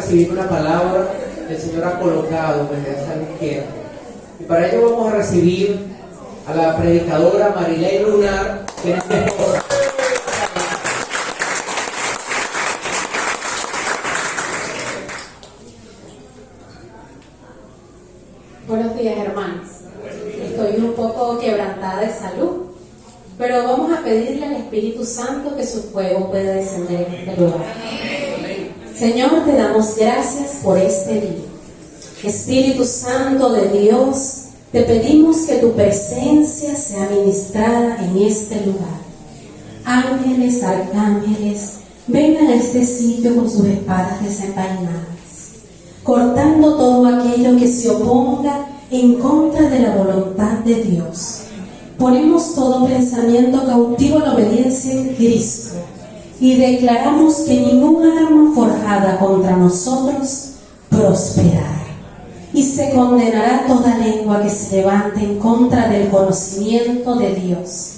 recibir una palabra que el Señor ha colocado desde hace algún tiempo. Y para ello vamos a recibir a la predicadora Marilei Lunar, que es mi esposa. Buenos días, hermanos. Estoy un poco quebrantada de salud, pero vamos a pedirle al Espíritu Santo que su fuego pueda descender en este lugar. Señor, te damos gracias por este día. Espíritu Santo de Dios, te pedimos que tu presencia sea ministrada en este lugar. Ángeles, arcángeles, vengan a este sitio con sus espadas desenvainadas, cortando todo aquello que se oponga en contra de la voluntad de Dios. Ponemos todo pensamiento cautivo a la obediencia en Cristo y declaramos que ningún arma forjada contra nosotros prosperará. Y se condenará toda lengua que se levante en contra del conocimiento de Dios.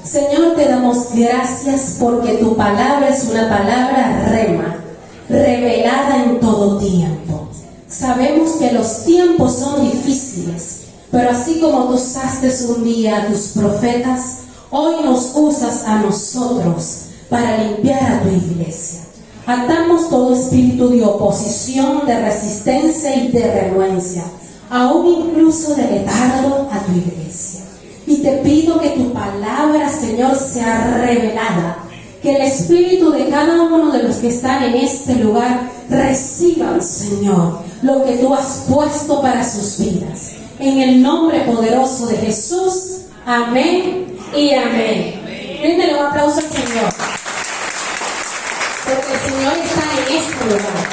Señor, te damos gracias porque tu palabra es una palabra rema, revelada en todo tiempo. Sabemos que los tiempos son difíciles, pero así como tú usaste un día a tus profetas, hoy nos usas a nosotros para limpiar a tu iglesia. Atamos todo espíritu de oposición, de resistencia y de renuencia, aún incluso de letargo a tu iglesia. Y te pido que tu palabra, Señor, sea revelada, que el espíritu de cada uno de los que están en este lugar reciban, Señor, lo que tú has puesto para sus vidas. En el nombre poderoso de Jesús, amén y amén. Bríndale un aplauso al Señor, porque el Señor está en este lugar.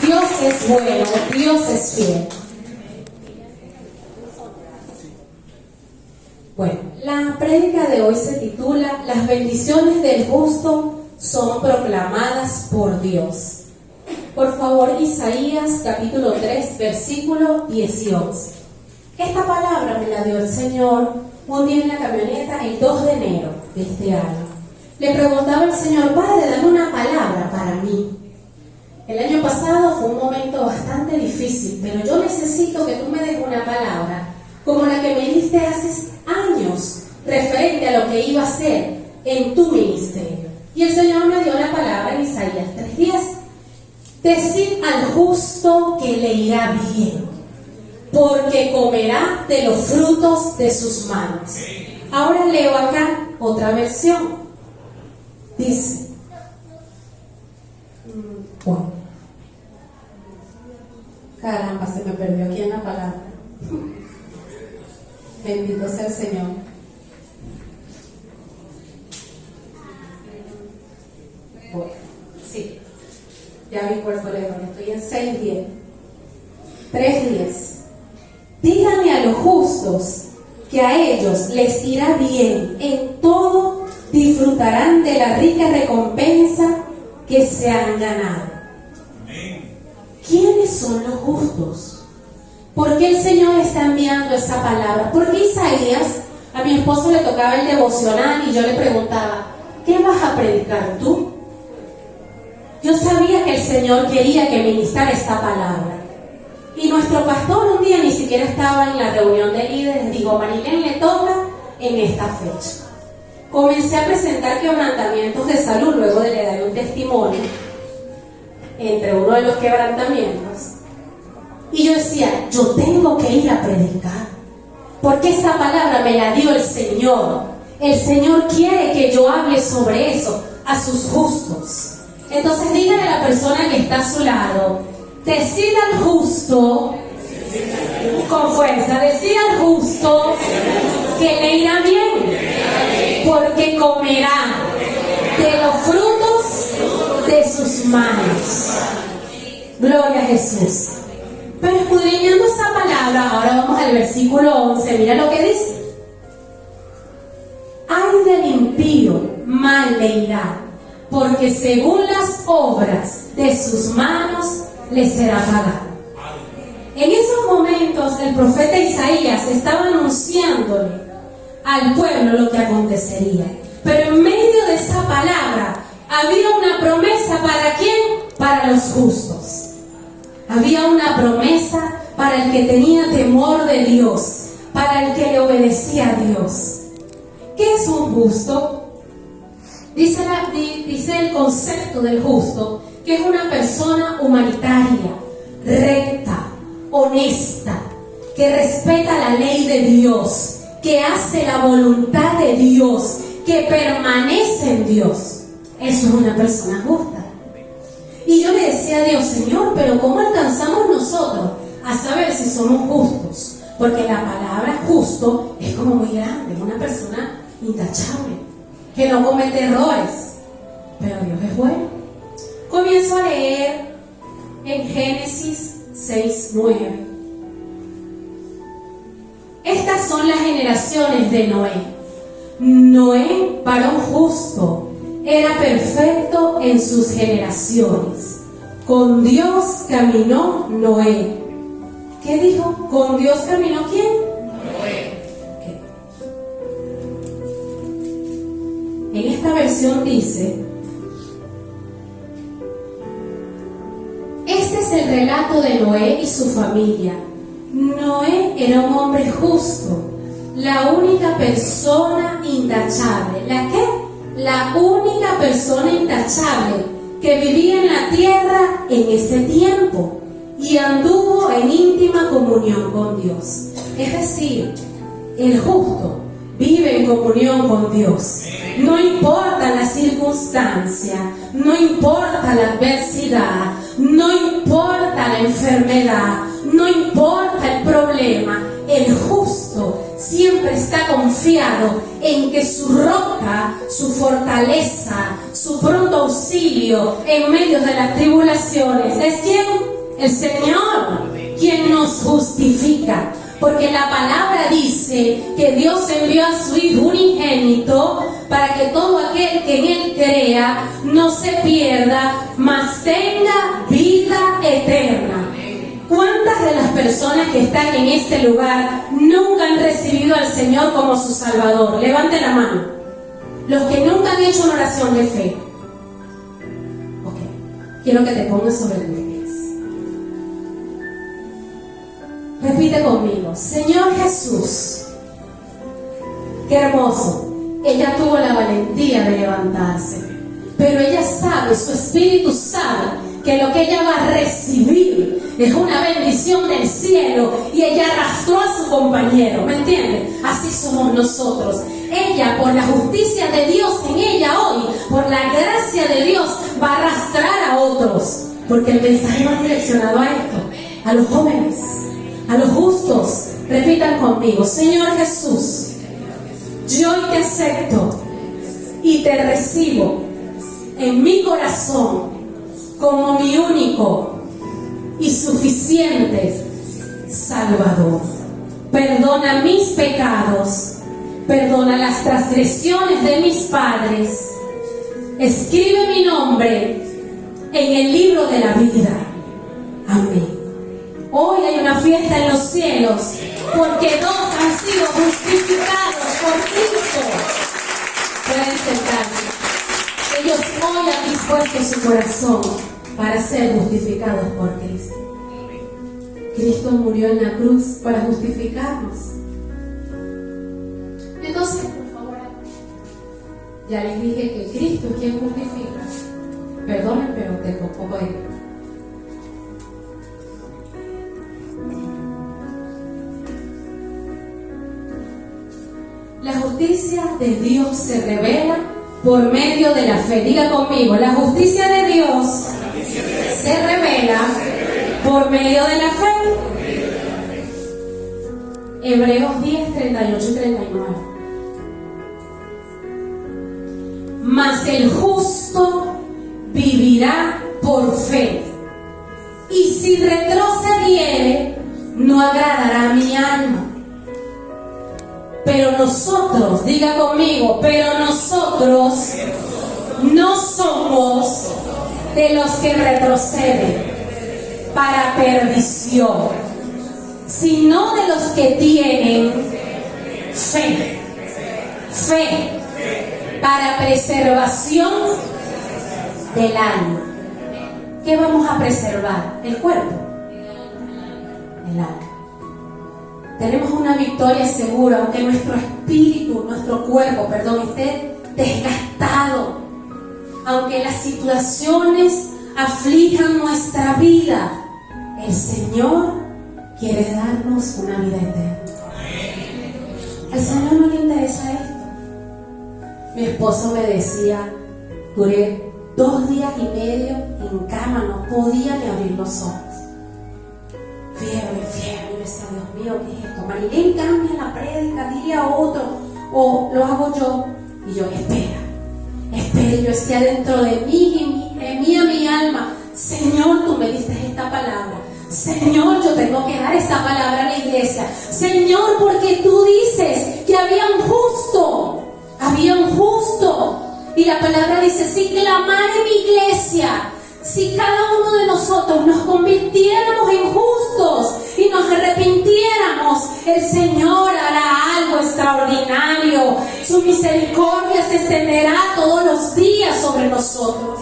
Dios es bueno, Dios es fiel. Bueno, la prédica de hoy se titula Las bendiciones del justo son proclamadas por Dios. Por favor, Isaías capítulo 3, versículo 18. Esta palabra me la dio el Señor un día en la camioneta el 2 de enero de este año. Le preguntaba al Señor: Padre, dame una palabra para mí. El año pasado fue un momento bastante difícil, pero yo necesito que tú me des una palabra como la que me diste hace años, referente a lo que iba a hacer en tu ministerio. Y el Señor me dio la palabra en Isaías 3:10. Decid al justo que le irá bien, porque comerá de los frutos de sus manos. Ahora leo acá otra versión. Dice, bueno, caramba, se me perdió aquí en la palabra. Bendito sea el Señor. Bueno, sí, ya vi cuál fue el error. Estoy en 6:10. 3:10. Díganle a los justos que a ellos les irá bien, en todo disfrutarán de la rica recompensa que se han ganado. ¿Quiénes son los justos? ¿Por qué el Señor está enviando esa palabra? Porque Isaías, a mi esposo le tocaba el devocional y yo le preguntaba: ¿qué vas a predicar tú? Yo sabía que el Señor quería que ministrara esta palabra. Y nuestro pastor un día ni siquiera estaba en la reunión de líderes. Digo: Marilén, le toca en esta fecha. Comencé a presentar quebrantamientos de salud, luego de le dar un testimonio entre uno de los quebrantamientos. Y yo decía: yo tengo que ir a predicar, porque esta palabra me la dio el Señor. El Señor quiere que yo hable sobre eso a sus justos. Entonces dígale a la persona que está a su lado: decid al justo, con fuerza, decid al justo que le irá bien, porque comerá de los frutos de sus manos. Gloria a Jesús. Pero escudriñando esa palabra, ahora vamos al versículo 11. Mira lo que dice: ay del impío, mal le irá, porque según las obras de sus manos le será pagado. En esos momentos el profeta Isaías estaba anunciándole al pueblo lo que acontecería. Pero en medio de esa palabra había una promesa. ¿Para quién? Para los justos. Había una promesa para el que tenía temor de Dios, para el que le obedecía a Dios. ¿Qué es un justo? Dice el concepto del justo, que es una persona humanitaria, recta, honesta, que respeta la ley de Dios, que hace la voluntad de Dios, que permanece en Dios. Eso es una persona justa. Y yo le decía a Dios, Señor, pero ¿cómo alcanzamos nosotros a saber si somos justos? Porque la palabra justo es como muy grande, es una persona intachable, que no comete errores. Pero Dios es bueno. Comienzo a leer en Génesis 6:9. Estas son las generaciones de Noé. Noé, varón justo, era perfecto en sus generaciones. Con Dios caminó Noé. ¿Qué dijo? ¿Con Dios caminó quién? Noé. Okay. En esta versión dice: este es el relato de Noé y su familia. Noé era un hombre justo, la única persona intachable. ¿La qué? La única persona intachable que vivía en la tierra en ese tiempo y anduvo en íntima comunión con Dios. Es decir, el justo vive en comunión con Dios. No importa la circunstancia, no importa la adversidad, no importa la enfermedad, no importa el problema. El justo siempre está confiado en que su roca, su fortaleza, su pronto auxilio en medio de las tribulaciones es ¿quién? El Señor, quien nos justifica. Porque la palabra dice que Dios envió a su Hijo unigénito para que todo aquel que en Él crea no se pierda, mas tenga vida eterna. ¿Cuántas de las personas que están en este lugar nunca han recibido al Señor como su Salvador? Levanten la mano. Los que nunca han hecho una oración de fe. Ok. Quiero que te pongas sobre tus pies. Repite conmigo. Señor Jesús. Qué hermoso. Ella tuvo la valentía de levantarse. Pero ella sabe, su espíritu sabe que lo que ella va a recibir es una bendición del cielo, y ella arrastró a su compañero. ¿Me entienden? Así somos nosotros. Ella, por la justicia de Dios en ella hoy, por la gracia de Dios, va a arrastrar a otros. Porque el mensaje va direccionado a esto, a los jóvenes, a los justos. Repitan conmigo. Señor Jesús, yo hoy te acepto y te recibo en mi corazón como mi único y suficiente Salvador. Perdona mis pecados, perdona las transgresiones de mis padres. Escribe mi nombre en el libro de la vida. Amén. Hoy hay una fiesta en los cielos porque dos han sido justificados por Cristo. Pueden sentarse. Ellos hoy han dispuesto su corazón para ser justificados por Cristo. Cristo murió en la cruz para justificarnos. Entonces, por favor, ya les dije que Cristo es quien justifica. Perdonen, pero tengo poco de... La justicia de Dios se revela por medio de la fe. Diga conmigo, la justicia de Dios se revela por medio de la fe. Hebreos 10, 38 y 39. Mas el justo vivirá por fe, y si retrocediere, no agradará a mi alma. Pero nosotros, diga conmigo, pero nosotros no somos de los que retroceden para perdición, sino de los que tienen fe para preservación del alma. ¿Qué vamos a preservar? El cuerpo. el alma. Tenemos una victoria segura, aunque nuestro espíritu, nuestro cuerpo, esté desgastado, aunque las situaciones aflijan nuestra vida, el Señor quiere darnos una vida eterna. Al Señor no le interesa esto. Mi esposo me decía, duré 2 días y medio en cama, no podía ni abrir los ojos. Fiebre, y decía, Dios mío, ¿qué es esto? Marilén, cambia la prédica, dile a otro, o lo hago yo. Y yo, espera, yo decía dentro de mí, mi alma, Señor, tú me diste esta palabra. Señor, yo tengo que dar esta palabra a la iglesia. Señor, porque tú dices que había un justo. Y la palabra dice, si clamara en mi iglesia, si cada uno de nosotros nos convirtiéramos en justos y nos arrepintiéramos, el Señor hará algo extraordinario. Su misericordia se extenderá todos los días sobre nosotros.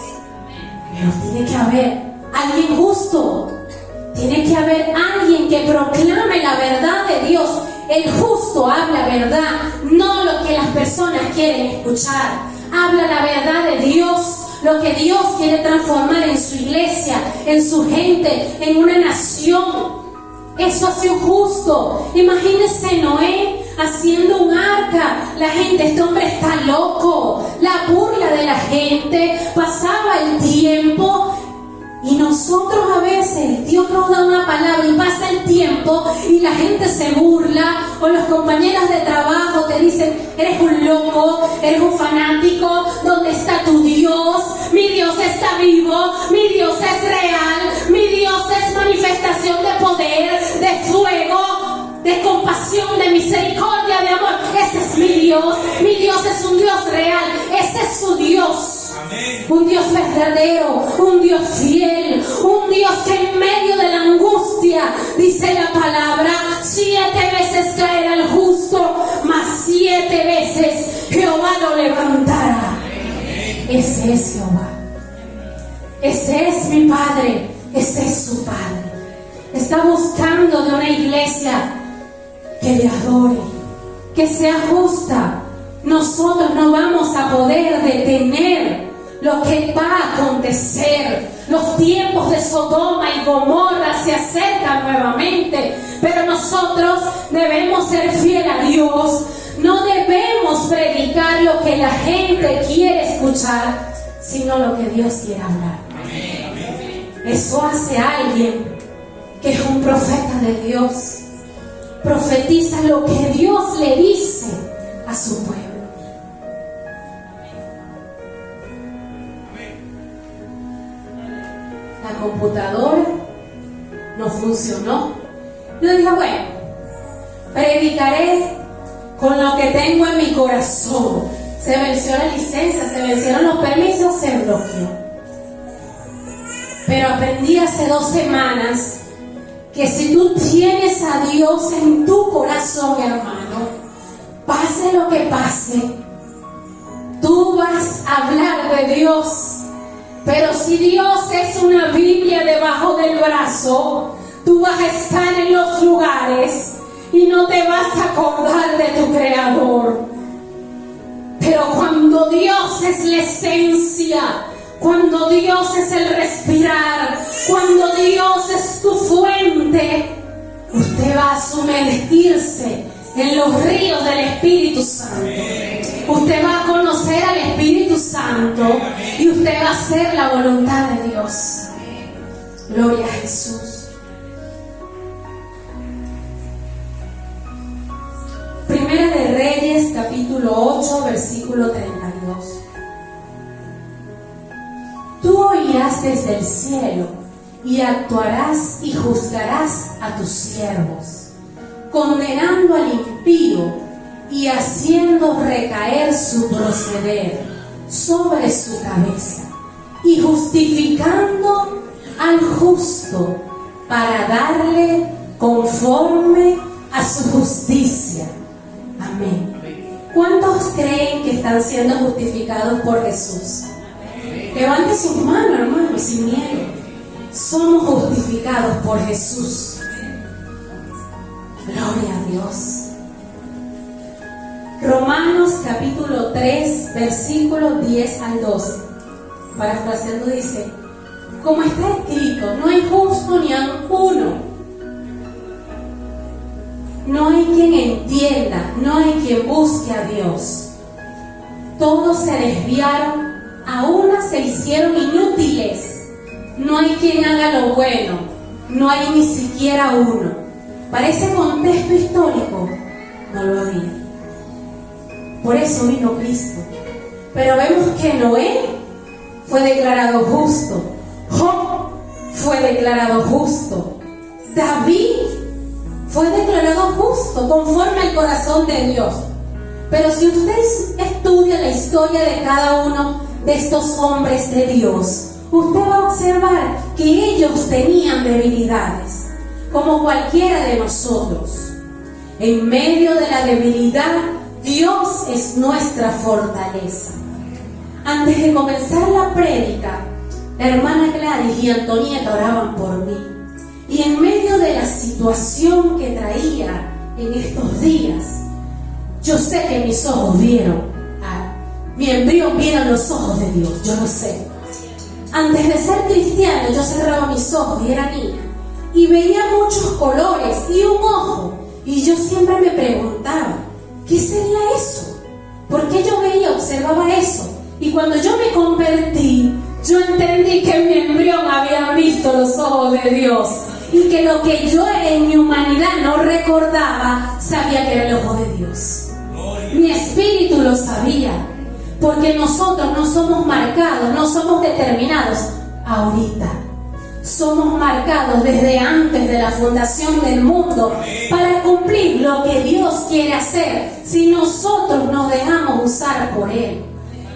Pero tiene que haber alguien justo. Tiene que haber alguien que proclame la verdad de Dios. El justo habla verdad, no lo que las personas quieren escuchar. Habla la verdad de Dios, lo que Dios quiere transformar en su iglesia, en su gente, en una nación. Eso hace un justo. Imagínense Noé haciendo un arca. La gente, este hombre está loco. La burla de la gente. Pasaba el tiempo. Y nosotros a veces, Dios nos da una palabra y pasa el tiempo y la gente se burla, o los compañeros de trabajo te dicen, eres un loco, eres un fanático, ¿dónde está tu Dios? Mi Dios está vivo, mi Dios es real, mi Dios es manifestación de poder, de fuego, de compasión, de misericordia, de amor. Ese es mi Dios es un Dios real, ese es su Dios. Un Dios verdadero, un Dios fiel, un Dios que en medio de la angustia, dice la palabra, 7 veces caerá el justo, mas 7 veces Jehová lo levantará. Ese es Jehová, ese es mi Padre, ese es su Padre. Está buscando de una iglesia que le adore, que sea justa. Nosotros no vamos a poder detener lo que va a acontecer. Los tiempos de Sodoma y Gomorra se acercan nuevamente, pero nosotros debemos ser fieles a Dios. No debemos predicar lo que la gente quiere escuchar, sino lo que Dios quiere hablar. Eso hace alguien que es un profeta de Dios. Profetiza lo que Dios le dice a su pueblo. La computadora no funcionó. Yo dije, bueno, predicaré con lo que tengo en mi corazón. Se venció la licencia, se vencieron los permisos, se bloqueó. Pero aprendí hace 2 semanas que si tú tienes a Dios en tu corazón, hermano, pase lo que pase, tú vas a hablar de Dios. Pero si Dios es una Biblia debajo del brazo, tú vas a estar en los lugares y no te vas a acordar de tu Creador. Pero cuando Dios es la esencia, cuando Dios es el respirar, cuando Dios es tu fuente, usted va a sumergirse en los ríos del Espíritu Santo. Usted va a conocer al Espíritu Santo y usted va a hacer la voluntad de Dios. Gloria a Jesús. Primera de Reyes, capítulo 8, versículo 32. Tú oirás desde el cielo y actuarás y juzgarás a tus siervos, condenando al impío y haciendo recaer su proceder sobre su cabeza, y justificando al justo para darle conforme a su justicia. Amén. ¿Cuántos creen que están siendo justificados por Jesús? Levante sus manos, hermano, sin miedo. Somos justificados por Jesús. Gloria a Dios. Romanos capítulo 3, versículos 10 al 12. Parafraseando dice: como está escrito, no hay justo ni aun uno. No hay quien entienda, no hay quien busque a Dios. Todos se desviaron, a una se hicieron inútiles. No hay quien haga lo bueno, no hay ni siquiera uno. Para ese contexto histórico, no lo había. Por eso vino Cristo. Pero vemos que Noé fue declarado justo. Job fue declarado justo. David fue declarado justo conforme al corazón de Dios. Pero si usted estudia la historia de cada uno de estos hombres de Dios, usted va a observar que ellos tenían debilidades, como cualquiera de nosotros. En medio de la debilidad, Dios es nuestra fortaleza. Antes de comenzar la prédica, la hermana Gladys y Antonieta oraban por mí. Y en medio de la situación que traía en estos días, yo sé que mis ojos vieron, mi embrión vieron los ojos de Dios, yo lo sé. Antes de ser cristiano, yo cerraba mis ojos y era niña. Y veía muchos colores y un ojo. Y yo siempre me preguntaba, ¿qué sería eso? ¿Por qué yo veía, observaba eso? Y cuando yo me convertí, yo entendí que en mi embrión había visto los ojos de Dios. Y que lo que yo en mi humanidad no recordaba, sabía que era el ojo de Dios. Mi espíritu lo sabía. Porque nosotros no somos marcados, no somos determinados ahorita. Somos marcados desde antes de la fundación del mundo para cumplir lo que Dios quiere hacer si nosotros nos dejamos usar por Él.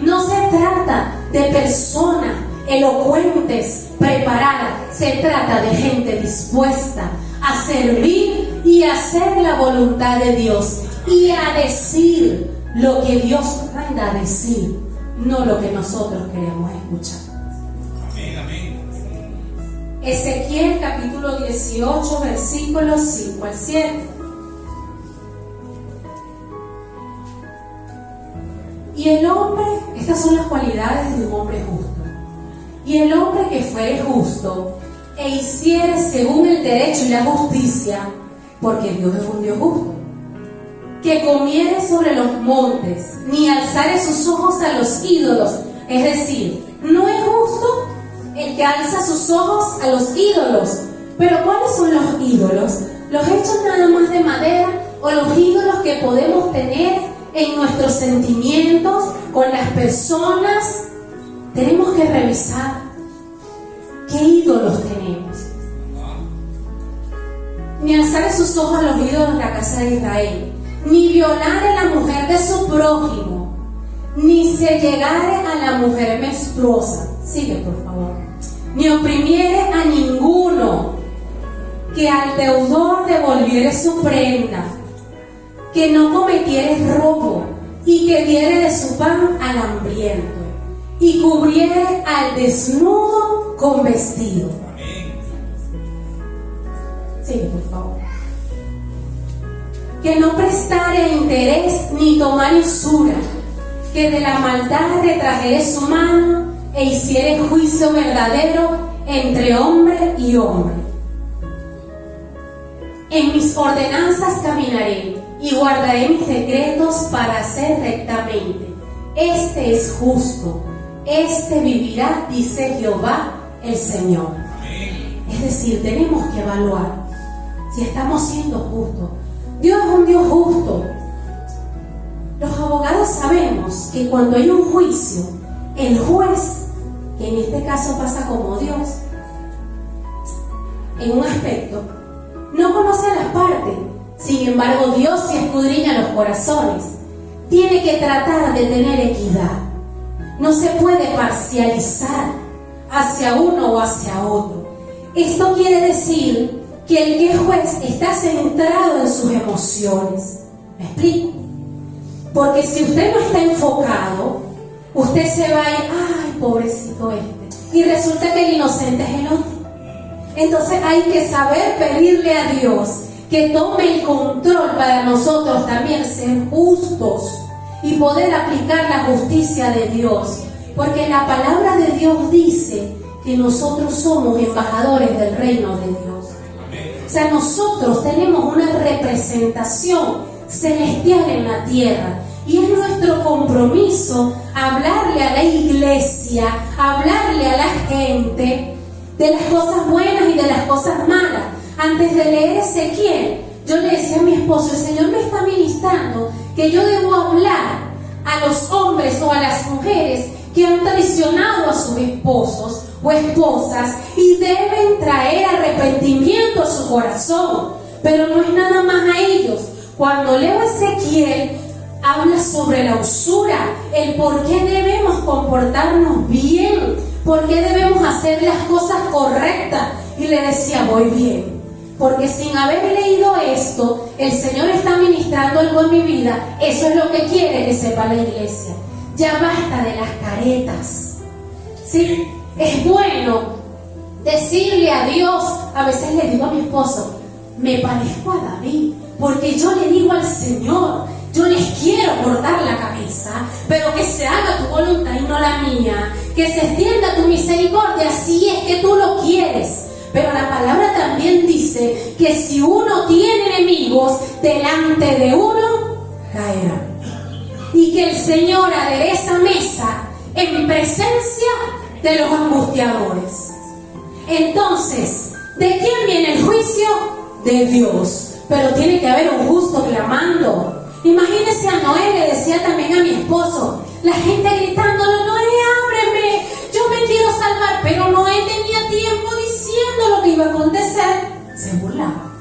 No se trata de personas elocuentes, preparadas. Se trata de gente dispuesta a servir y a hacer la voluntad de Dios y a decir lo que Dios manda a decir, no lo que nosotros queremos escuchar. Amén, amén. Ezequiel capítulo 18, versículos 5 al 7. Y el hombre, estas son las cualidades de un hombre justo. Y el hombre que fuere justo e hiciere según el derecho y la justicia, porque Dios es un Dios justo, que comiere sobre los montes, ni alzare sus ojos a los ídolos. Es decir, no es justo el que alza sus ojos a los ídolos. Pero ¿cuáles son los ídolos? ¿Los hechos nada más de madera o los ídolos que podemos tener en nuestros sentimientos, con las personas? Tenemos que revisar qué ídolos tenemos. Ni alzar sus ojos a los ídolos de la casa de Israel, ni violare a la mujer de su prójimo, ni se llegare a la mujer menstruosa. Sigue, por favor. Ni oprimiere a ninguno, que al deudor devolviere su prenda, que no cometiere robo, y que diere de su pan al hambriento, y cubriere al desnudo con vestido. Sigue, por favor. Que no prestare interés ni tomar usura, que de la maldad retrajere su mano e hiciere juicio verdadero entre hombre y hombre. En mis ordenanzas caminaré y guardaré mis decretos para hacer rectamente. Este es justo, este vivirá, dice Jehová el Señor. Es decir, tenemos que evaluar si estamos siendo justos. Dios es un Dios justo. Los abogados sabemos que cuando hay un juicio, el juez, que en este caso pasa como Dios, en un aspecto, no conoce a las partes. Sin embargo, Dios sí escudriña los corazones. Tiene que tratar de tener equidad. No se puede parcializar hacia uno o hacia otro. Esto quiere decir que el que es juez está centrado en sus emociones. ¿Me explico? Porque si usted no está enfocado, usted se va a ir, ay, pobrecito este, y resulta que el inocente es el otro. Entonces hay que saber pedirle a Dios que tome el control para nosotros también ser justos y poder aplicar la justicia de Dios. Porque la palabra de Dios dice que nosotros somos embajadores del reino de Dios. O sea, nosotros tenemos una representación celestial en la tierra. Y es nuestro compromiso hablarle a la iglesia, hablarle a la gente de las cosas buenas y de las cosas malas. Antes de leer Ezequiel, yo le decía a mi esposo, el Señor me está ministrando que yo debo hablar a los hombres o a las mujeres que han traicionado a sus esposos o esposas y deben traer arrepentimiento a su corazón. Pero no es nada más a ellos. Cuando leo Ezequiel, habla sobre la usura, el por qué debemos comportarnos bien, por qué debemos hacer las cosas correctas. Y le decía, voy bien, porque sin haber leído esto, el Señor está ministrando algo en mi vida. Eso es lo que quiere que sepa la iglesia. Ya basta de las caretas, ¿sí? Es bueno decirle a Dios. A veces le digo a mi esposo, me parezco a David, porque yo le digo al Señor, yo les quiero cortar la cabeza, pero que se haga tu voluntad y no la mía, que se extienda tu misericordia si es que tú lo quieres. Pero la palabra también dice que si uno tiene enemigos delante de uno, caerá. Y que el Señor adereza mesa en presencia de los angustiadores. Entonces, ¿de quién viene el juicio? De Dios. Pero tiene que haber un justo clamando. Imagínese a Noé, le decía también a mi esposo, la gente gritando, Noé, ábreme, yo me quiero salvar. Pero Noé tenía tiempo diciendo lo que iba a acontecer. Se burlaba.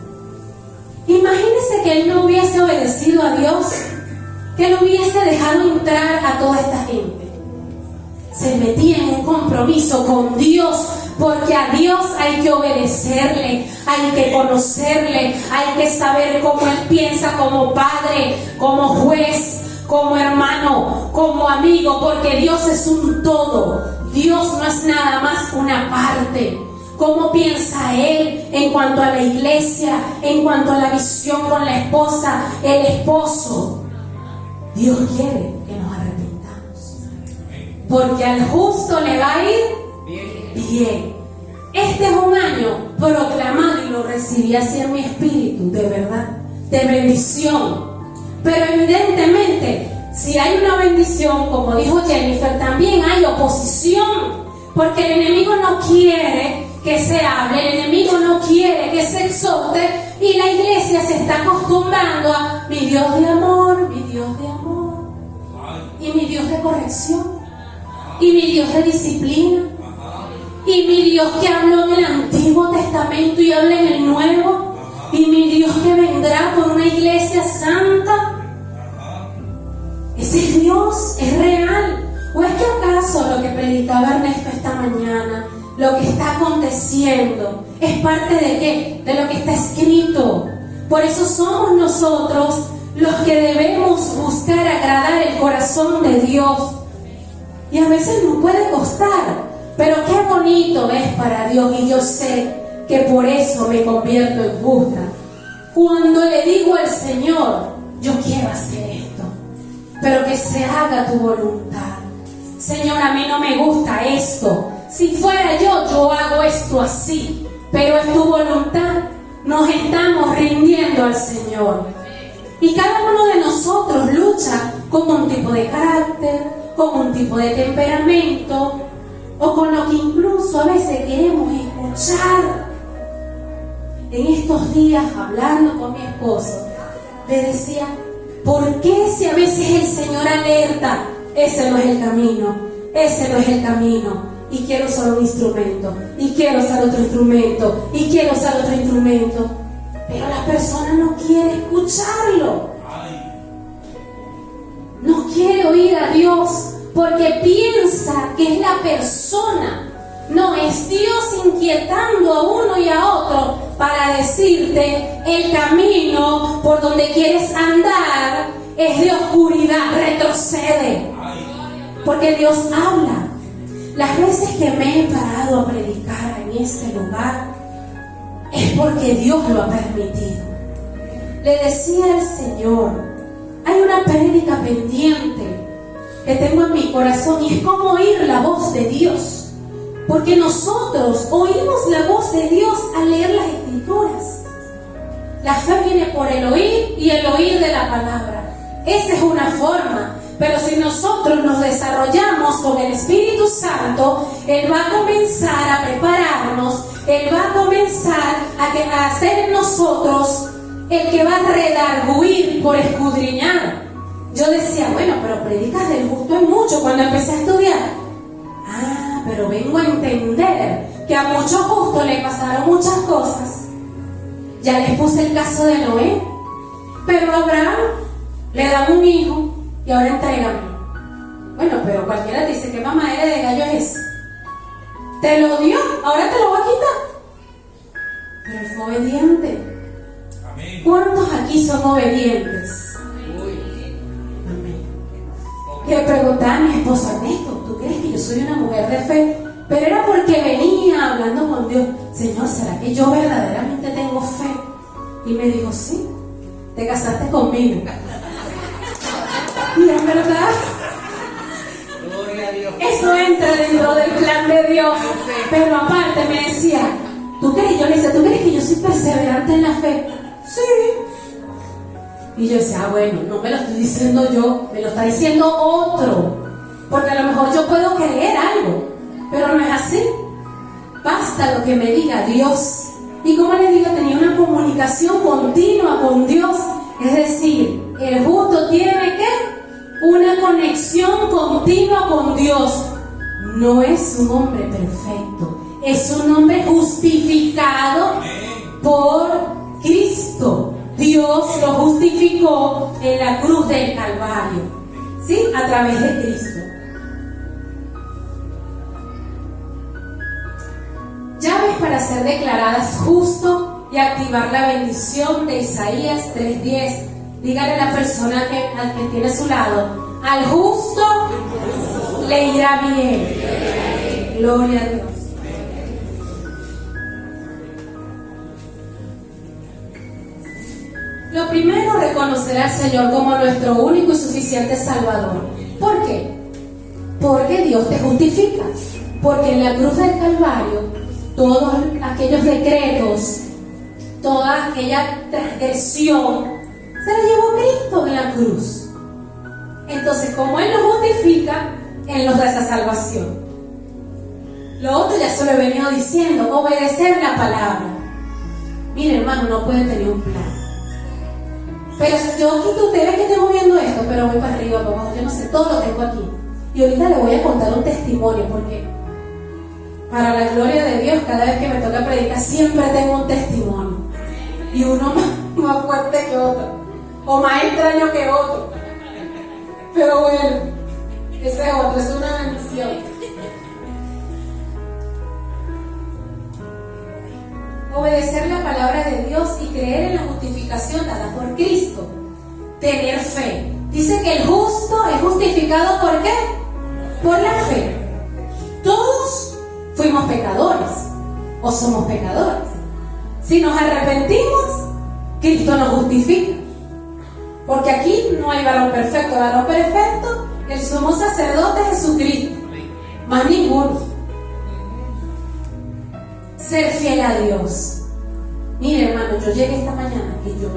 Imagínese que él no hubiese obedecido a Dios, que él hubiese dejado entrar a toda esta gente. Se metía en un compromiso con Dios, porque a Dios hay que obedecerle, hay que conocerle, hay que saber cómo Él piensa como padre, como juez, como hermano, como amigo, porque Dios es un todo. Dios no es nada más una parte. ¿Cómo piensa Él en cuanto a la iglesia, en cuanto a la visión con la esposa, el esposo? Dios quiere que nos arrepentamos, porque al justo le va a ir bien. Este es un año proclamado y lo recibí así en mi espíritu, de verdad, de bendición. Pero evidentemente, si hay una bendición, como dijo Jennifer, también hay oposición, porque el enemigo no quiere que se hable, el enemigo no quiere que se exhorte, y la iglesia se está acostumbrando a mi Dios de amor, mi Dios de amor, y mi Dios de corrección, y mi Dios de disciplina, y mi Dios que habló en el Antiguo Testamento y habla en el Nuevo, y mi Dios que vendrá por una iglesia santa. Ese Dios es real. ¿O es que acaso lo que predicaba Ernesto esta mañana, lo que está aconteciendo, es parte de qué? De lo que está escrito. Por eso somos nosotros los que debemos buscar agradar el corazón de Dios. Y a veces nos puede costar, pero qué bonito es para Dios, y yo sé que por eso me convierto en justa. Cuando le digo al Señor, yo quiero hacer esto, pero que se haga tu voluntad. Señor, a mí no me gusta esto. Si fuera yo hago esto así, pero es tu voluntad. Nos estamos rindiendo al Señor. Y cada uno de nosotros lucha con un tipo de carácter, con un tipo de temperamento, o con lo que incluso a veces queremos escuchar. En estos días, hablando con mi esposo, le decía, ¿por qué si a veces el Señor alerta? Ese no es el camino, ese no es el camino. Y quiero usar un instrumento, y quiero usar otro instrumento, y quiero usar otro instrumento. Pero la persona no quiere escucharlo. No quiere oír a Dios, porque piensa que es la persona. No, es Dios inquietando a uno y a otro para decirte el camino por donde quieres andar es de oscuridad, retrocede. Porque Dios habla. Las veces que me he parado a predicar en este lugar es porque Dios lo ha permitido. le decía al Señor, hay una prédica pendiente que tengo en mi corazón y es como oír la voz de Dios. Porque nosotros oímos la voz de Dios al leer las Escrituras. La fe viene por el oír y el oír de la palabra. Esa es una forma. Pero si nosotros nos desarrollamos con el Espíritu Santo, Él va a comenzar a prepararnos, Él va a comenzar a hacer en nosotros el que va a redarguir por escudriñar. Yo decía, bueno, pero predicas del justo hay mucho. Cuando empecé a estudiar, pero vengo a entender que a muchos justos le pasaron muchas cosas. Ya les puse el caso de Noé, pero a Abraham le dan un hijo y ahora entrégame. Bueno, pero cualquiera dice que mamadera de gallo es esa. Te lo dio, ahora te lo va a quitar. Pero él fue obediente. Amén. ¿Cuántos aquí son obedientes? Amén. Que le preguntaba a mi esposo, Ernesto, ¿tú crees que yo soy una mujer de fe? Pero era porque venía hablando con Dios. Señor, ¿será que yo verdaderamente tengo fe? Y me dijo, sí, te casaste conmigo. Y es verdad. Gloria a Dios. Eso entra dentro del plan de Dios. Pero aparte me decía, ¿tú crees? Yo le decía, ¿tú crees que yo soy perseverante en la fe? Sí. Y yo decía, bueno, no me lo estoy diciendo yo, me lo está diciendo otro. Porque a lo mejor yo puedo creer algo, pero no es así. Basta lo que me diga Dios. Y como les digo, tenía una comunicación continua con Dios. Es decir, el justo tiene que una conexión continua con Dios. No es un hombre perfecto, es un hombre justificado por Cristo. Dios lo justificó en la cruz del Calvario, ¿sí? A través de Cristo. Llaves para ser declaradas justo y activar la bendición de Isaías 3:10. Dígale a la persona al que tiene a su lado, al justo le irá bien. Gloria a Dios. Lo primero, reconocer al Señor como nuestro único y suficiente Salvador. ¿Por qué? Porque Dios te justifica. Porque en la cruz del Calvario, todos aquellos decretos, toda aquella transgresión, se la llevó Cristo en la cruz. Entonces, como Él nos justifica, Él nos da esa salvación. Lo otro ya se lo he venido diciendo, obedecer la palabra. Mire, hermano, no puede tener un plan. Pero yo aquí, usted ve que estoy moviendo esto, pero voy para arriba, para abajo, yo no sé, todo lo tengo aquí. Y ahorita le voy a contar un testimonio, porque para la gloria de Dios, cada vez que me toca predicar, siempre tengo un testimonio. Y uno más fuerte que otro, o más extraño que otro. Pero bueno, ese otro es una bendición. Obedecer la palabra de Dios y creer en la justificación dada por Cristo. Tener fe. Dice que el justo es justificado ¿por qué? Por la fe. Todos fuimos pecadores o somos pecadores. Si nos arrepentimos, Cristo nos justifica. Porque aquí no hay varón perfecto. Varón perfecto, el sumo sacerdote Jesucristo. Más ninguno. Ser fiel a Dios. Mire, hermano, yo llegué esta mañana que yo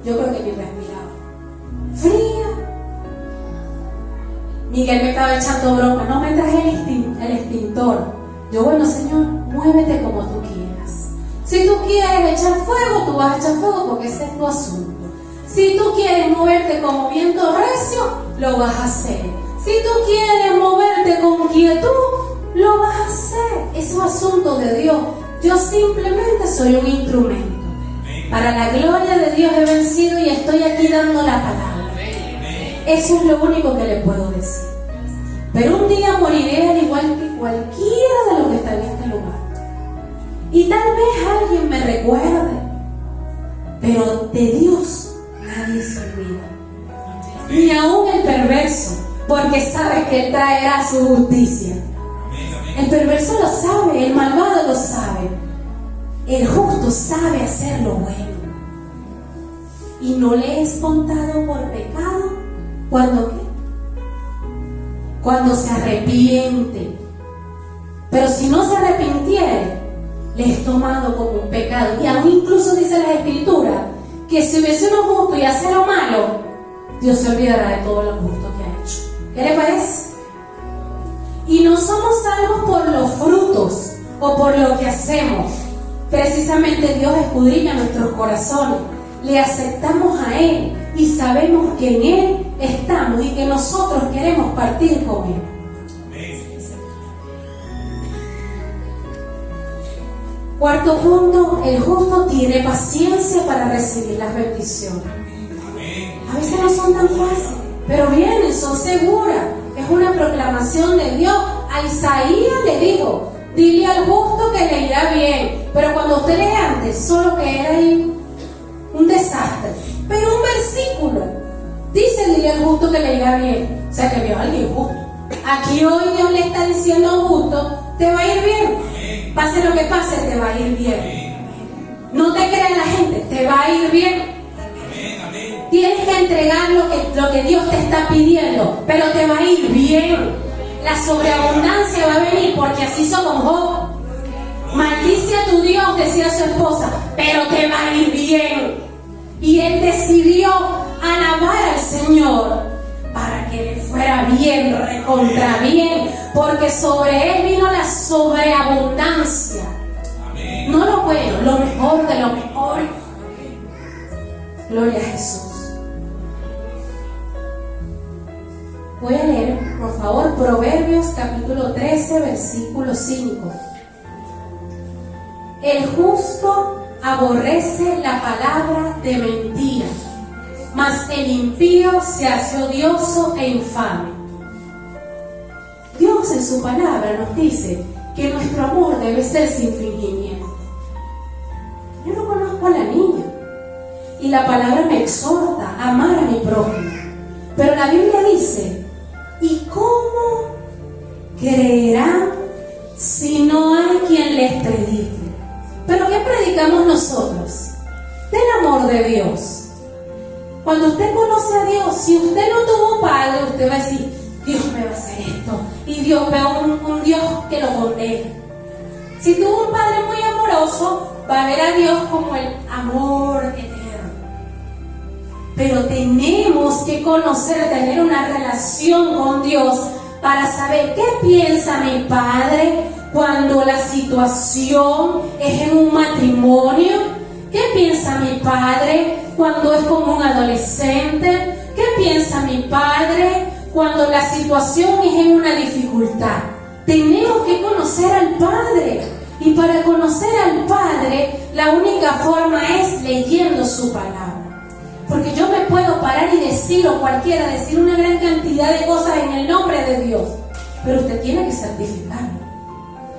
creo que ni respiraba. Fría. Miguel me estaba echando broma. No me traje el extintor. Yo, bueno, Señor, muévete como tú quieras. Si tú quieres echar fuego, tú vas a echar fuego porque ese es tu asunto. Si tú quieres moverte como viento recio, lo vas a hacer. Si tú quieres moverte con quietud, lo vas a hacer. Es un asunto de Dios. Yo simplemente soy un instrumento. Para la gloria de Dios he vencido y estoy aquí dando la palabra. Eso es lo único que le puedo decir. Pero un día moriré al igual que cualquiera de los que está en este lugar. Y tal vez alguien me recuerde. Pero de Dios nadie se olvida. Ni aún el perverso, porque sabe que Él traerá su justicia. El perverso lo sabe, el malvado lo sabe. El justo sabe hacer lo bueno. y no le es contado por pecado. ¿Cuándo qué? Cuando se arrepiente. Pero si no se arrepintiere, le es tomado como un pecado. Y aún incluso dice la Escritura que si hubiese uno justo y hace lo malo, Dios se olvidará de todo lo justo que ha hecho. ¿Qué le parece? Y no somos salvos por los frutos o por lo que hacemos. Precisamente Dios escudriña nuestros corazones. Le aceptamos a Él y sabemos que en Él estamos y que nosotros queremos partir con Él. Cuarto punto, el justo tiene paciencia para recibir las bendiciones. A veces no son tan fáciles, pero vienen, son seguras. Es una proclamación de Dios. A Isaías le dijo: dile al justo que le irá bien. Pero cuando usted lee antes, solo que era ahí un desastre. Pero un versículo dice: dile al justo que le irá bien. O sea, que vio a alguien justo. Aquí hoy Dios le está diciendo a un justo: te va a ir bien. Pase lo que pase, te va a ir bien. No te crea la gente, te va a ir bien. Tienes que entregar lo que Dios te está pidiendo, pero te va a ir bien. La sobreabundancia va a venir, porque así somos Job. Maldice a tu Dios, decía su esposa, pero te va a ir bien. Y él decidió alabar al Señor para que le fuera bien, recontra bien, porque sobre él vino la sobreabundancia. No lo bueno, lo mejor de lo mejor. Gloria a Jesús. Voy a leer, por favor, Proverbios capítulo 13, versículo 5. El justo aborrece la palabra de mentira, mas el impío se hace odioso e infame. Dios en su palabra nos dice que nuestro amor debe ser sin fingimiento. Yo no conozco a la niña y la palabra me exhorta a amar a mi prójimo, pero la Biblia dice: ¿y cómo creerán si no hay quien les predique? ¿Pero qué predicamos nosotros? Del amor de Dios. Cuando usted conoce a Dios, si usted no tuvo padre, usted va a decir: Dios me va a hacer esto, y Dios ve un Dios que lo condena. Si tuvo un padre muy amoroso, va a ver a Dios como el amor eterno. Pero tenemos que conocer, tener una relación con Dios para saber qué piensa mi padre cuando la situación es en un matrimonio. ¿Qué piensa mi padre cuando es con un adolescente? ¿Qué piensa mi padre cuando la situación es en una dificultad? Tenemos que conocer al Padre. Y para conocer al Padre, la única forma es leyendo su palabra. Porque yo me puedo parar y decir, o cualquiera, decir una gran cantidad de cosas en el nombre de Dios. Pero usted tiene que certificarlo.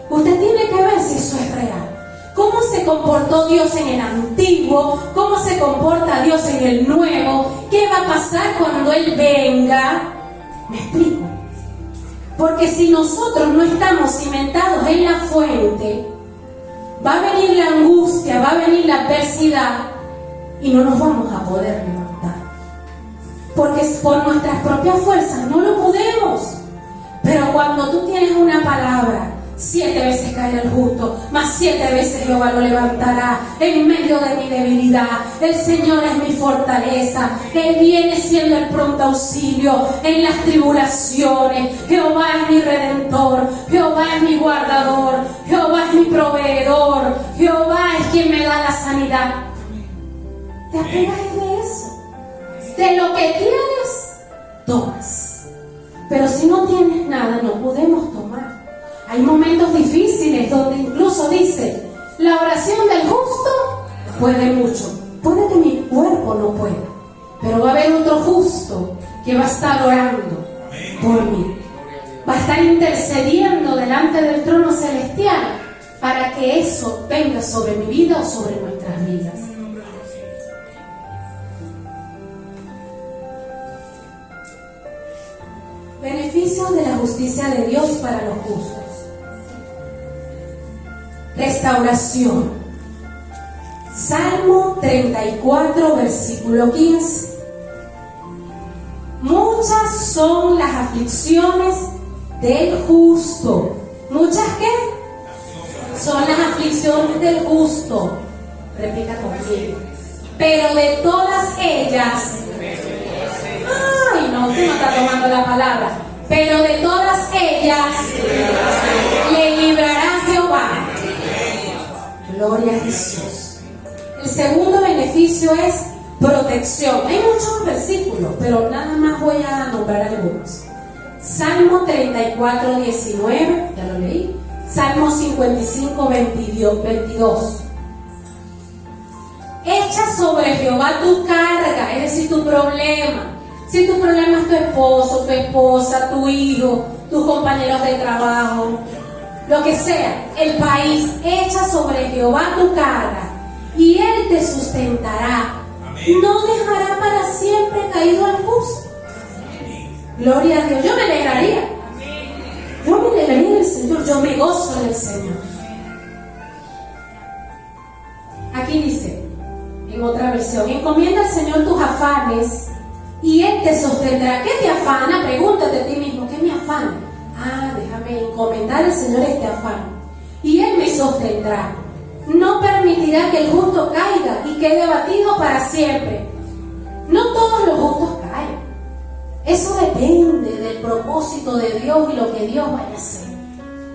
Usted tiene que ver si eso es real. ¿Cómo se comportó Dios en el antiguo? ¿Cómo se comporta Dios en el nuevo? ¿Qué va a pasar cuando Él venga? ¿Me explico? Porque si nosotros no estamos cimentados en la fuente, va a venir la angustia, va a venir la adversidad y no nos vamos a poder levantar. Porque por nuestras propias fuerzas no lo podemos. Pero cuando tú tienes una palabra: 7 veces caerá el justo, mas 7 veces Jehová lo levantará en medio de mi debilidad. El Señor es mi fortaleza. Él viene siendo el pronto auxilio en las tribulaciones. Jehová es mi redentor. Jehová es mi guardador. Jehová es mi proveedor. Jehová es quien me da la sanidad. ¿Te apegas de eso? De lo que tienes, tomas. Pero si no tienes nada, no podemos tomar. Hay momentos difíciles donde incluso dice: la oración del justo puede mucho. Puede que mi cuerpo no pueda, pero va a haber otro justo que va a estar orando por mí. Va a estar intercediendo delante del trono celestial para que eso venga sobre mi vida o sobre nuestras vidas. Beneficios de la justicia de Dios para los justos: restauración, Salmo 34, versículo 15. Muchas son las aflicciones del justo. ¿Muchas qué? Son las aflicciones del justo. Repita conmigo. Pero de todas ellas, ay, no, usted no está tomando la palabra. Pero de todas ellas le librará Jehová. Gloria a Jesús. El segundo beneficio es protección. Hay muchos versículos, pero nada más voy a nombrar algunos. Salmo 34, 19, ya lo leí. Salmo 55, 22. Echa sobre Jehová tu carga, es decir, tu problema. Si tu problema es tu esposo, tu esposa, tu hijo, tus compañeros de trabajo, lo que sea, el país, echa sobre Jehová tu carga y Él te sustentará. Amén. No dejará para siempre caído al justo. Gloria a Dios. Yo me alegraría. Yo me alegraría en el Señor. Yo me gozo en el Señor. Aquí dice, en otra versión, encomienda al Señor tus afanes y Él te sostendrá. ¿Qué te afana? Pregúntate a ti mismo, ¿qué me afana? Déjame encomendar al Señor este afán y Él me sostendrá. No permitirá que el justo caiga y quede abatido para siempre. No todos los justos caen. Eso depende del propósito de Dios y lo que Dios vaya a hacer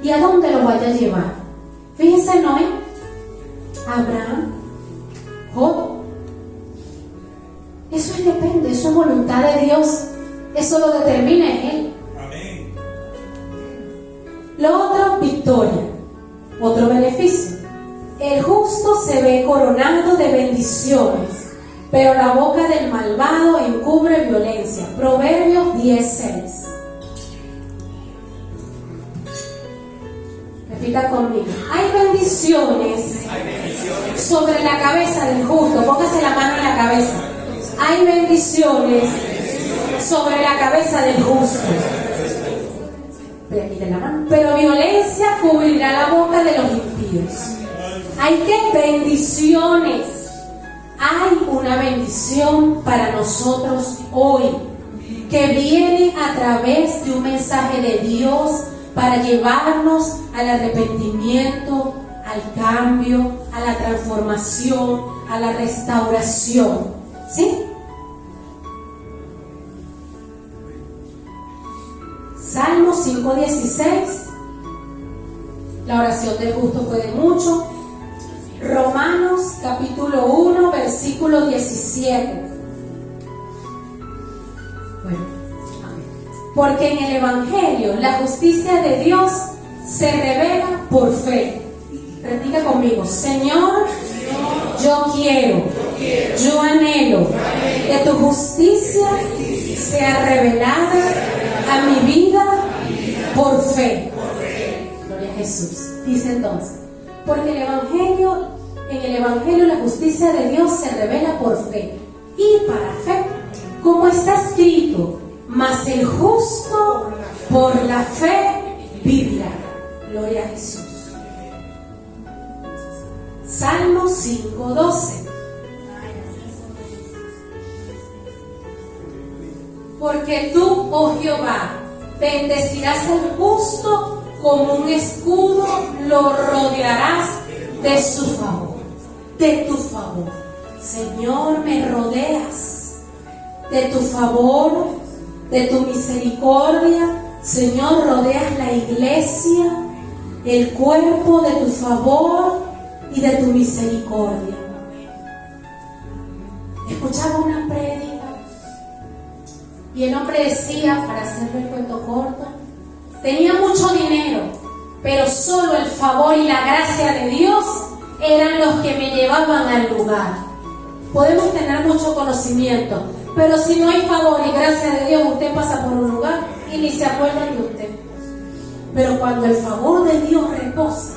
y a dónde lo vaya a llevar. Fíjense, Noé, Abraham, Job. Eso depende, eso es voluntad de Dios. Eso lo determina Él. Amén. Lo otro, victoria. Otro beneficio. El justo se ve coronado de bendiciones, pero la boca del malvado encubre violencia. Proverbios 10:6. Repita conmigo. Hay bendiciones sobre la cabeza del justo. Póngase la mano en la cabeza. Hay bendiciones sobre la cabeza del justo. Pero violencia cubrirá la boca de los impíos. Hay que bendiciones. Hay una bendición para nosotros hoy que viene a través de un mensaje de Dios para llevarnos al arrepentimiento, al cambio, a la transformación, a la restauración. ¿Sí? Salmo 5:16. La oración del justo puede mucho. Romanos capítulo 1, versículo 17. Bueno, porque en el Evangelio la justicia de Dios se revela por fe. Repita conmigo. Señor, yo quiero, yo anhelo que tu justicia sea revelada a mi vida por fe. Gloria a Jesús. Dice entonces, porque en el Evangelio la justicia de Dios se revela por fe y para fe, como está escrito, mas el justo por la fe vivirá. Gloria a Jesús. Salmo 5:12. Porque tú, oh Jehová, bendecirás al justo como un escudo, lo rodearás de su favor, de tu favor. Señor, me rodeas de tu favor, de tu misericordia. Señor, rodeas la iglesia, el cuerpo de tu favor y de tu misericordia. Escuchaba una prédica y el hombre decía, para hacerle el cuento corto, tenía mucho dinero, pero solo el favor y la gracia de Dios eran los que me llevaban al lugar. Podemos tener mucho conocimiento, pero si no hay favor y gracia de Dios, usted pasa por un lugar y ni se acuerdan de usted. Pero cuando el favor de Dios reposa,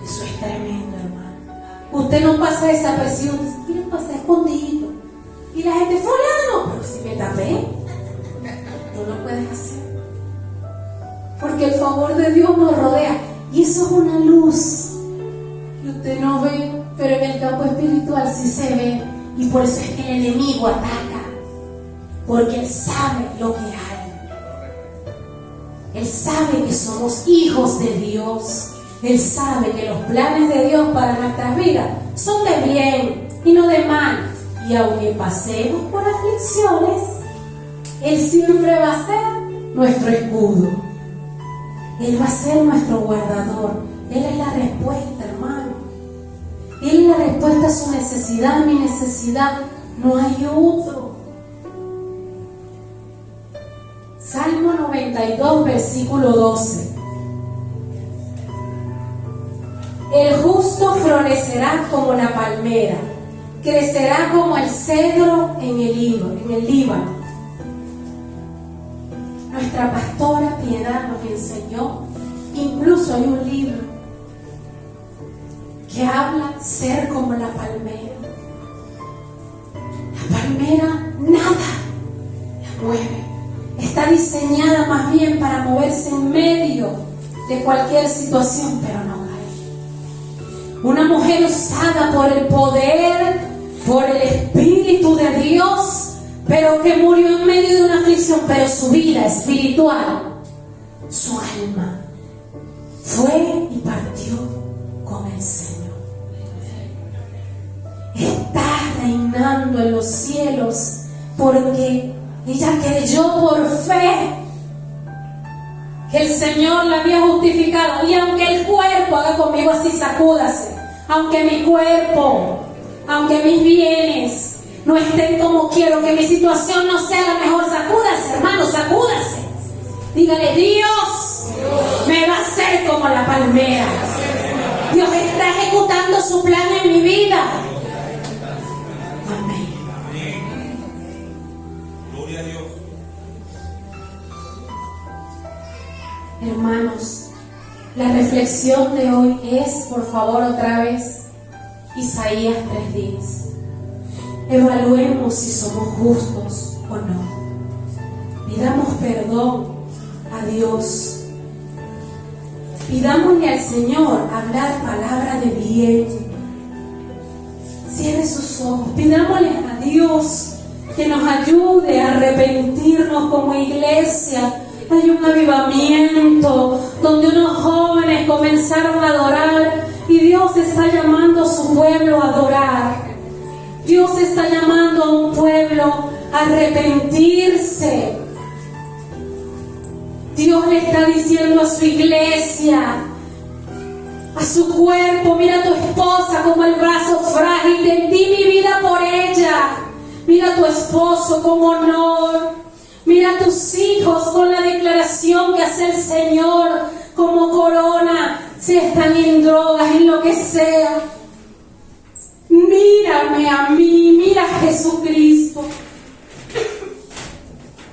eso es tremendo, hermano. Usted no pasa desapercibido, quiere pasar escondido. Y la gente, fulano, pero si me tapé, no lo puedes hacer. Porque el favor de Dios nos rodea. Y eso es una luz que usted no ve, pero en el campo cuerpo espiritual sí se ve, y por eso es que el enemigo ataca, porque él sabe lo que hay. Él sabe que somos hijos de Dios. Él sabe que los planes de Dios para nuestras vidas son de bien y no de mal. Y aunque pasemos por aflicciones, Él siempre va a ser nuestro escudo. Él va a ser nuestro guardador. Él es la respuesta, hermano. Él es la respuesta a su necesidad, mi necesidad. No hay otro. Salmo 92, versículo 12. El justo florecerá como la palmera, crecerá como el cedro en el Líbano. Nuestra pastora Piedad nos enseñó, incluso hay un libro que habla ser como la palmera. La palmera nada la mueve, está diseñada más bien para moverse en medio de cualquier situación, pero no cae. Una mujer usada por el poder, por el Espíritu de Dios, pero que murió en medio de una aflicción, pero su vida espiritual, su alma, fue y partió con el Señor. Está reinando en los cielos porque ella creyó por fe que el Señor la había justificado. Y aunque el cuerpo, haga conmigo así, sacúdase, aunque mi cuerpo, aunque mis bienes no estén como quiero, que mi situación no sea la mejor, sacúdase, hermano, sacúdase. Dígale: Dios me va a hacer como la palmera. Dios está ejecutando su plan en mi vida. Amén. Gloria a Dios. Hermanos, la reflexión de hoy es, por favor, otra vez, Isaías 3:10. Evaluemos si somos justos o no. Pidamos perdón a Dios. Pidámosle al Señor hablar palabra de bien. Cierre sus ojos. Pidámosle a Dios que nos ayude a arrepentirnos como iglesia. Hay un avivamiento donde unos jóvenes comenzaron a adorar y Dios está llamando a su pueblo a adorar. Dios está llamando a un pueblo a arrepentirse. Dios le está diciendo a su iglesia, a su cuerpo: mira a tu esposa como el brazo frágil, vendí mi vida por ella. Mira a tu esposo con honor. Mira a tus hijos con la declaración que hace el Señor como corona, si están en drogas, en lo que sea. Mírame a mí, mira a Jesucristo.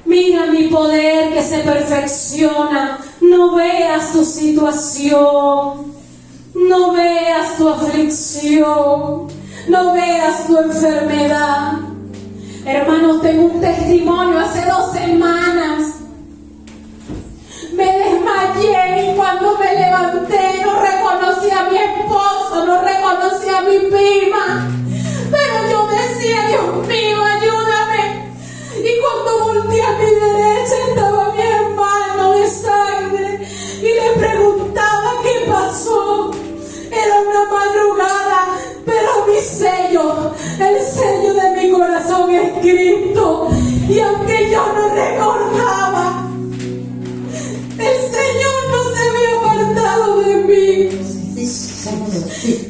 Mira mi poder que se perfecciona. No veas tu situación, no veas tu aflicción, no veas tu enfermedad. Hermanos, tengo un testimonio. Hace 2 semanas me desmayé y cuando me levanté no reconocí a mi esposo, no reconocí a mi prima, pero yo decía: Dios mío, ayúdame. Y cuando volteé a mi derecha estaba mi hermano de sangre y le preguntaba qué pasó. Era una madrugada, pero mi sello, el sello de mi corazón es Cristo. Y aunque yo no recordaba, el Señor no se había apartado de mí.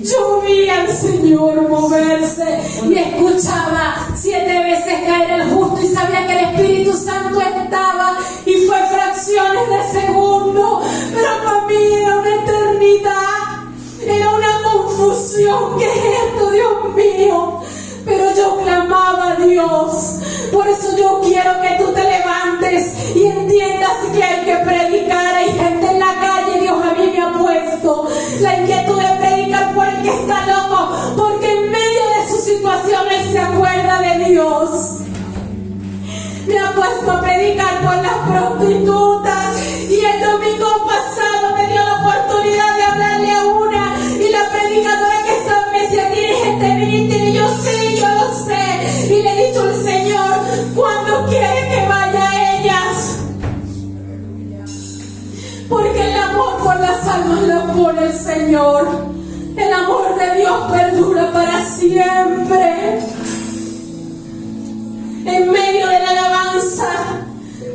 Yo vi al Señor moverse y escuchaba 7 veces caer el justo y sabía que el Espíritu Santo estaba, y fue fracciones de segundo, pero para mí era una eternidad, era una confusión. ¿Qué es esto, Dios mío? Pero yo clamaba a Dios. Por eso yo quiero que tú te levantes y entiendas que hay que predicar. Hay gente en la calle, Dios a mí me ha puesto la inquietud de predicar por el que está loco, porque en medio de sus situaciones se acuerda de Dios. Me ha puesto a predicar por las prostitutas, y el domingo pasado me dio la oportunidad de hablarle a una, y la predicadora que está me decía: tiene gente viniendo en el Señor. El amor de Dios perdura para siempre. En medio de la alabanza,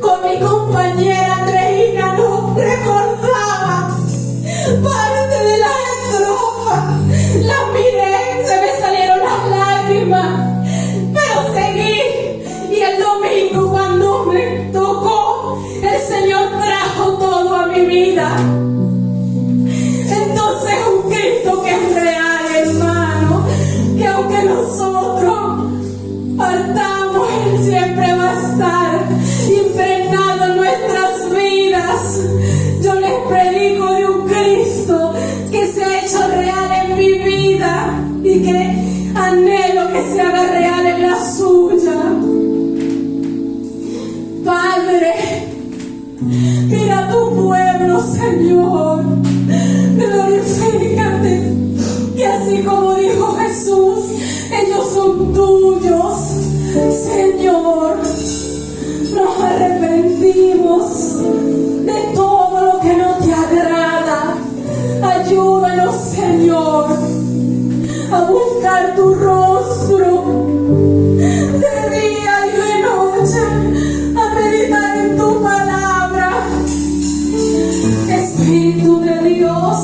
con mi compañera Andreina nos recordaba parte de la estrofa. La miré, se me salieron las lágrimas, pero seguí. Y el domingo, cuando me tocó, el Señor trajo todo a mi vida. Entonces un Cristo que es real, hermano, que aunque nosotros partamos, Él siempre va a estar impregnado en nuestras vidas. Yo les predico de un Cristo que se ha hecho real en mi vida y que anhelo que se haga real en la suya. Padre, mira a tu pueblo, Señor, glorifícate, que así como dijo Jesús, ellos son tuyos, Señor. Nos arrepentimos de todo lo que no te agrada. Ayúdanos, Señor, a buscar tu rostro de día y de noche, a meditar en tu palabra. Espíritu de Dios,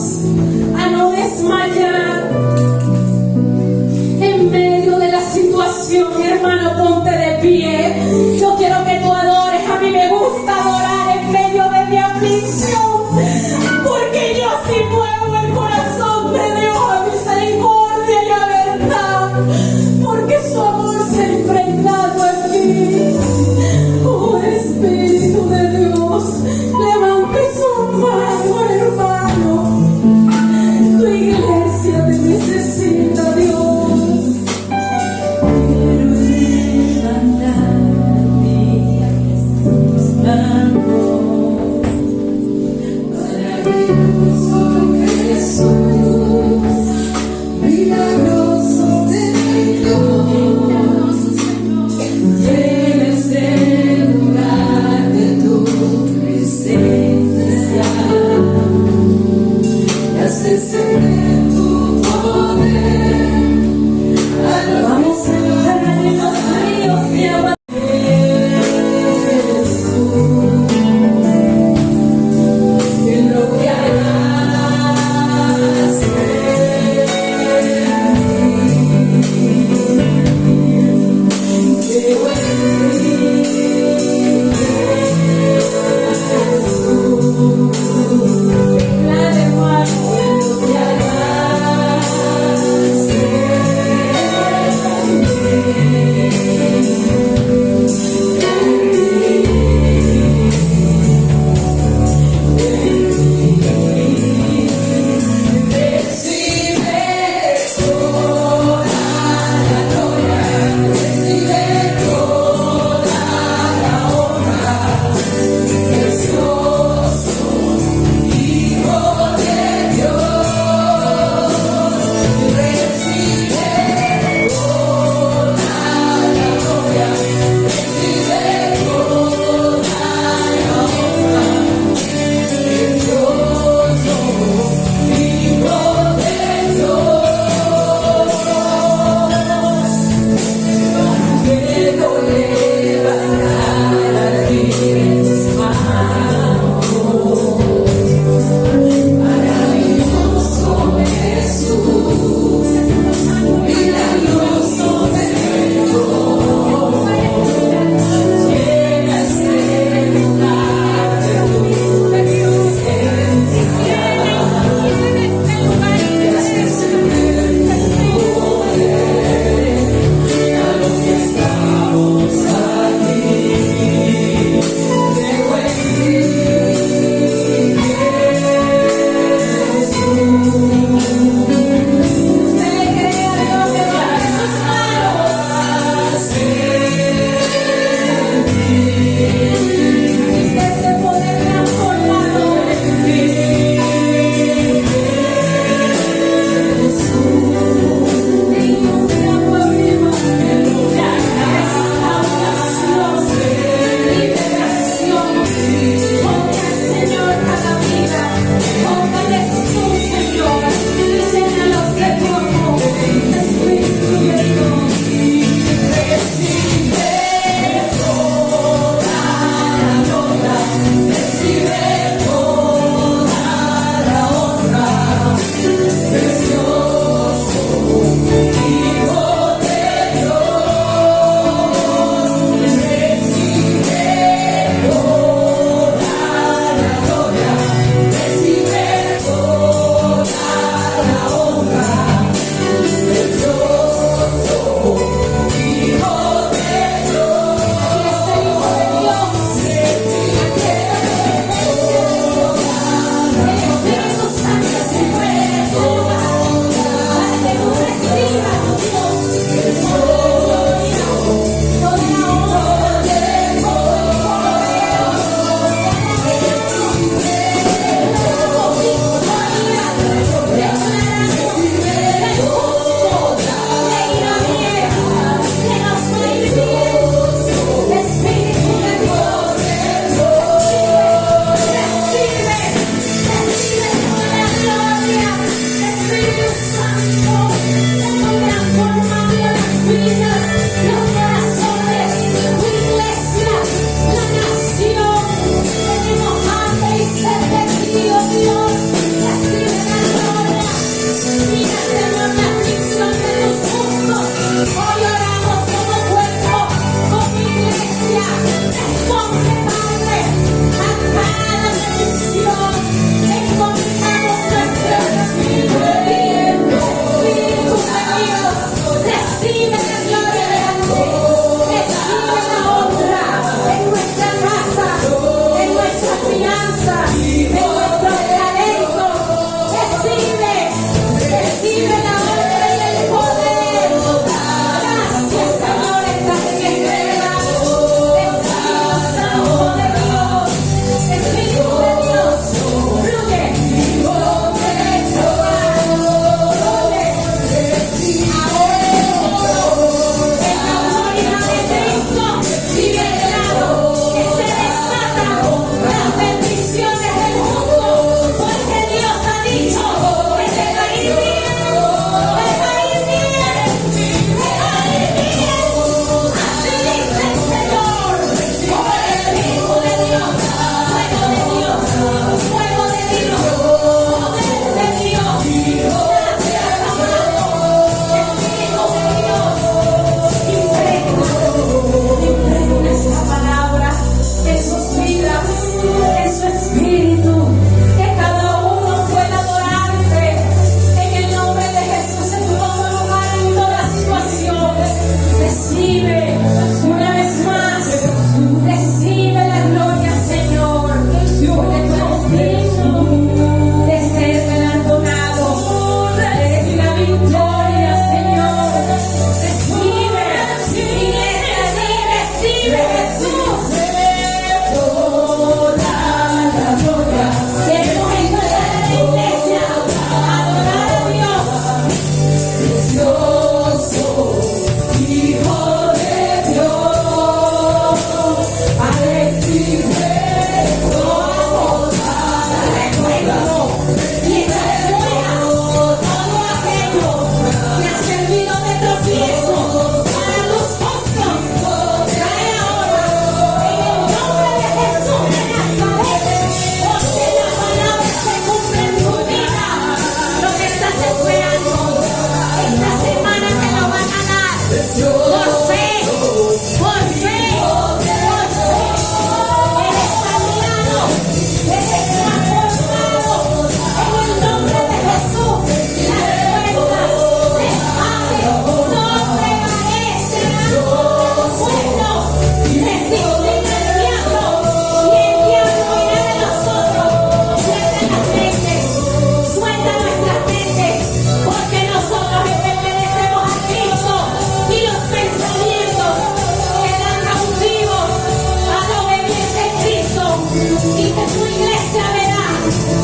y que tu iglesia verá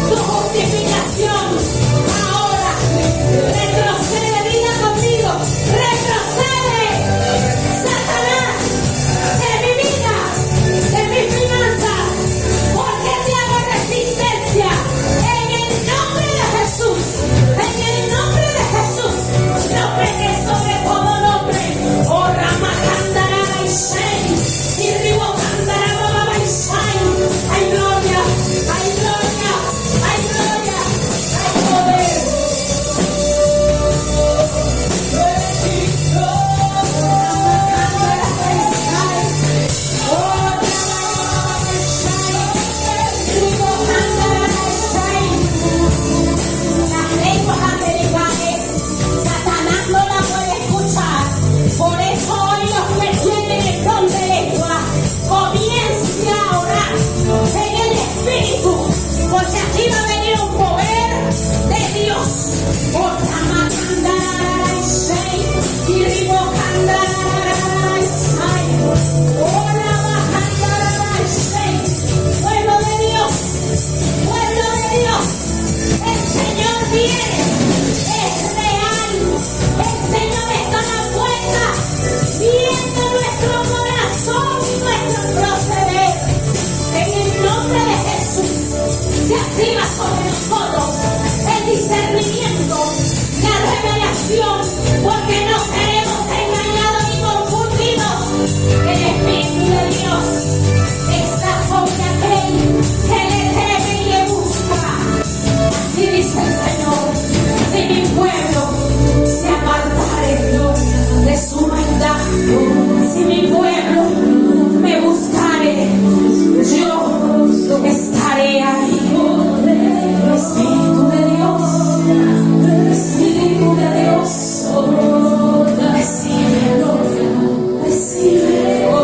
tu justificación. Ahora retrocede, diga conmigo, retrocede, Satanás, de mi vida, de mis finanzas, porque te hago resistencia en el nombre de Jesús, en el nombre de Jesús, nombre que es sobre todo nombre. Oh, Rama Candara y Shai, y Ribo Candara Baba y Shai. Hay gloria, hay gloria, hay gloria, hay poder. Las lenguas angelicales, Satanás no la puede escuchar. Por eso hoy los que tienen el don de lengua, comiencen a orar en el Espíritu, porque aquí va a venir un poder de Dios. Otra macandararai, y ribo candararai, ora macandararai. Pueblo de Dios, pueblo de Dios, el Señor viene, es real, el Señor está a la puerta, viendo nuestro corazón y nuestro proceder. En el nombre de Jesús se activa sobre nosotros el discernimiento, la revelación, porque no seremos engañados ni confundidos. El Espíritu de Dios está sobre aquel que le teme y le busca. Así dice el Señor: si mi pueblo se apartare de su maldad, si mi pueblo me buscare, yo estaré ahí. Espíritu de Dios, Espíritu de Dios, recíbelo, recíbelo.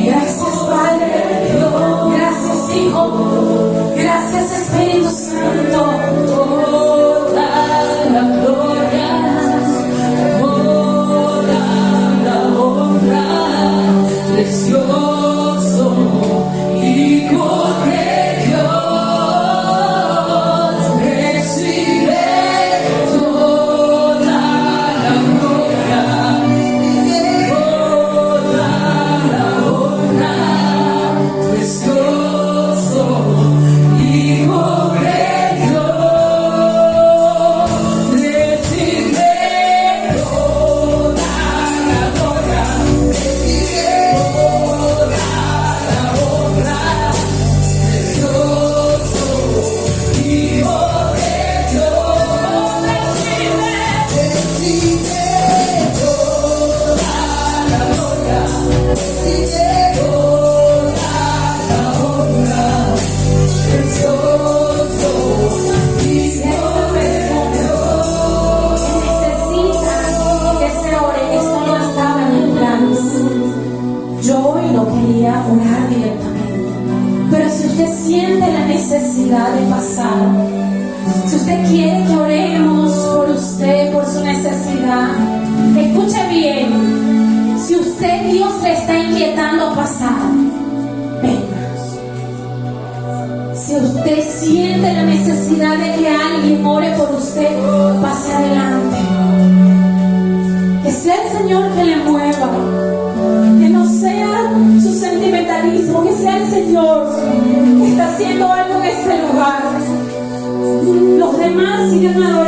Gracias Padre, gracias Hijo, gracias Espíritu Santo. Toda la gloria, toda la honra, precioso y correcto. Recibe toda la gloria, toda la honra, precioso y correcto. Recibe toda la gloria, recibe toda la honra, precioso y correcto. Recibe toda la gloria, recibe toda la honra, precioso y correcto. Necesitan que se ore, esto no estaba en mis planes. Yo hoy no quería orar directamente, pero si usted siente la necesidad de pasar, si usted quiere que oremos por usted, por su necesidad, escuche bien. Si usted, Dios le está inquietando pasar, venga. Si usted siente la necesidad de que alguien ore por usted, pase adelante. Que sea el Señor que le mueva, que no sea su sentimentalismo, que sea el Señor que está haciendo algo en este lugar. Los demás siguen adorando.